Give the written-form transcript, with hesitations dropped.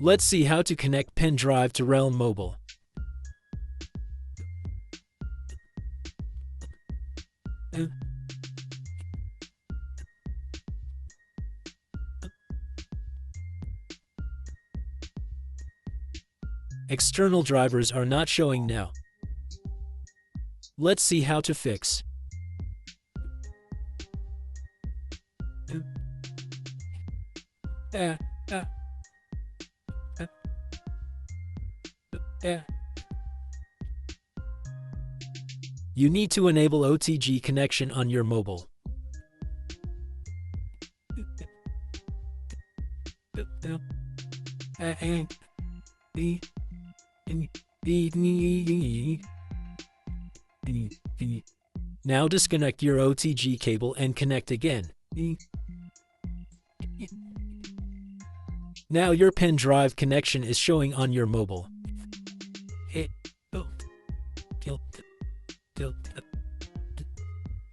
Let's see how to connect pen drive to Realme Mobile. External drivers are not showing now. Let's see how to fix. You need to enable OTG connection on your mobile. Now disconnect your OTG cable and connect again. Now your pen drive connection is showing on your mobile.